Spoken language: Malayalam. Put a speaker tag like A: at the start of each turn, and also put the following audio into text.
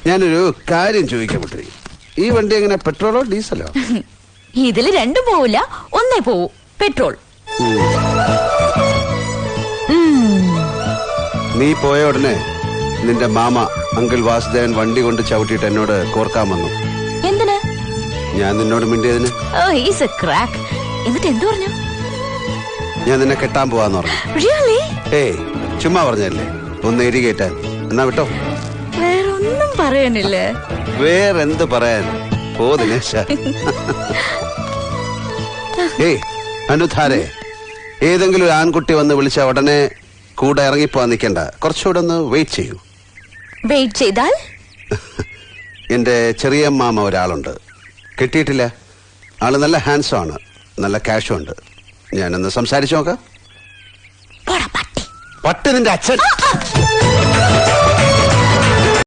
A: ഞാനൊരു കാര്യം ചോദിക്കാൻ പറ്റി. ഈ വണ്ടി എങ്ങനെ പെട്രോളോ ഡീസലോ?
B: ഇതില് രണ്ടും പോവില്ല, ഒന്നേ പോവൂ. പെട്രോൾ.
A: നീ പോയ ഉടനെ നിന്റെ മാമ അങ്കിൾ വാസുദേവൻ വണ്ടി കൊണ്ട് ചവിട്ടിയിട്ട് എന്നോട് കോർക്കാൻ വന്നു.
B: എന്തിന്?
A: ഞാൻ നിന്നോട് മിണ്ടിയതിന്.
B: എന്നിട്ട് എന്തു പറഞ്ഞു?
A: ഞാൻ നിന്നെ കെട്ടാൻ പോവാന്ന് പറഞ്ഞു. ഏയ് ചുമ്മാ പറഞ്ഞല്ലേ, ഒന്ന് എരികേറ്റാൻ. എന്നാ വിട്ടോ.
B: വേറൊന്നും പറയാനില്ലേ?
A: വേറെന്ത് പറയാൻ? ഓ ദിനേശ. ഏയ് അനുധാരെ, ഏതെങ്കിലും ഒരു ആൺകുട്ടി വന്ന് വിളിച്ച ഉടനെ കൂടെ ഇറങ്ങിപ്പോവാൻ നിൽക്കണ്ട. കുറച്ചുകൂടെ ഒന്ന് വെയിറ്റ് ചെയ്യൂ.
B: വെയിറ്റ് ചെയ്താൽ?
A: എന്റെ ചെറിയ മാമ ഒരാളുണ്ട്, കെട്ടിയിട്ടില്ല. ആള് നല്ല ഹാൻഡ്സം ആണ്, നല്ല ക്യാഷും ഉണ്ട്. ഞാനൊന്ന് സംസാരിച്ചു നോക്കാം. പട്ടി നിന്റെ അച്ഛൻ.